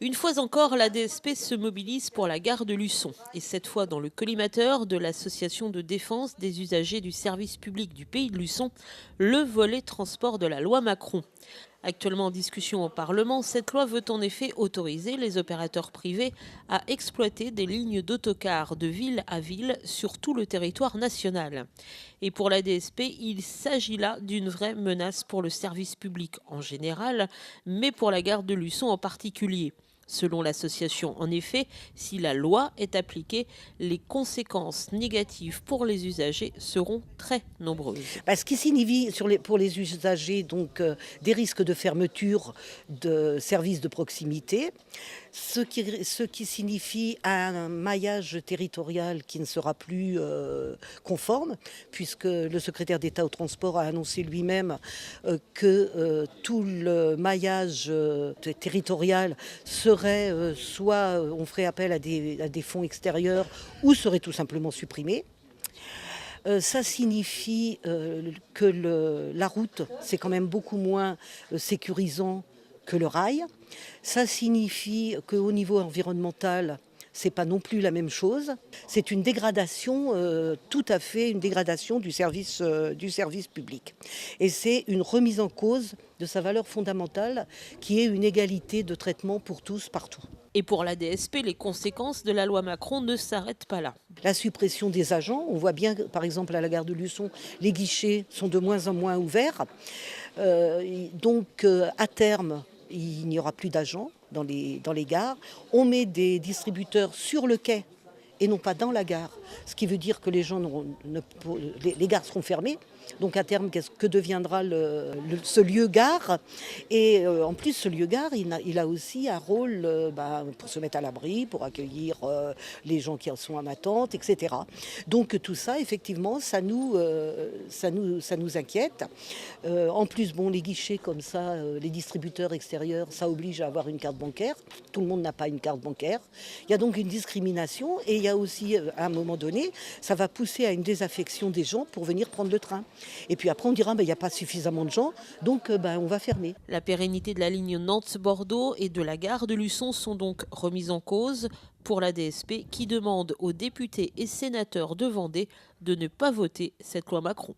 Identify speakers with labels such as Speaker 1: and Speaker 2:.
Speaker 1: Une fois encore, la DSP se mobilise pour la gare de Luçon, et cette fois dans le collimateur de l'association de défense des usagers du service public du Pays de Luçon, le volet transport de la loi Macron. Actuellement en discussion au Parlement, cette loi veut en effet autoriser les opérateurs privés à exploiter des lignes d'autocars de ville à ville sur tout le territoire national. Et pour la DSP, il s'agit là d'une vraie menace pour le service public en général, mais pour la gare de Luçon en particulier. Selon l'association, en effet, si la loi est appliquée, les conséquences négatives pour les usagers seront très nombreuses.
Speaker 2: Ce qui signifie pour les usagers des risques de fermeture de services de proximité, ce qui signifie un maillage territorial qui ne sera plus conforme, puisque le secrétaire d'État au transport a annoncé lui-même que tout le maillage territorial serait soit on ferait appel à des fonds extérieurs ou serait tout simplement supprimé. Ça signifie que la route, c'est quand même beaucoup moins sécurisant que le rail. Ça signifie qu'au niveau environnemental, c'est pas non plus la même chose. C'est une dégradation, tout à fait une dégradation du service public. Et c'est une remise en cause de sa valeur fondamentale qui est une égalité de traitement pour tous partout.
Speaker 1: Et pour la DSP, les conséquences de la loi Macron ne s'arrêtent pas là.
Speaker 2: La suppression des agents, on voit bien que, par exemple à la gare de Luçon, les guichets sont de moins en moins ouverts. À terme, il n'y aura plus d'agents dans les gares. On met des distributeurs sur le quai et non pas dans la gare, ce qui veut dire que les gares seront fermées. Donc à terme, que deviendra ce lieu gare? Et en plus, ce lieu gare, il a aussi un rôle pour se mettre à l'abri, pour accueillir les gens qui en sont en attente, etc. Donc tout ça, effectivement, ça nous inquiète. En plus, les guichets comme ça, les distributeurs extérieurs, ça oblige à avoir une carte bancaire. Tout le monde n'a pas une carte bancaire. Il y a donc une discrimination et il y a aussi, à un moment donné, ça va pousser à une désaffection des gens pour venir prendre le train. Et puis après, on dira, il n'y a pas suffisamment de gens, donc on va fermer.
Speaker 1: La pérennité de la ligne Nantes-Bordeaux et de la gare de Luçon sont donc remises en cause pour la DSP qui demande aux députés et sénateurs de Vendée de ne pas voter cette loi Macron.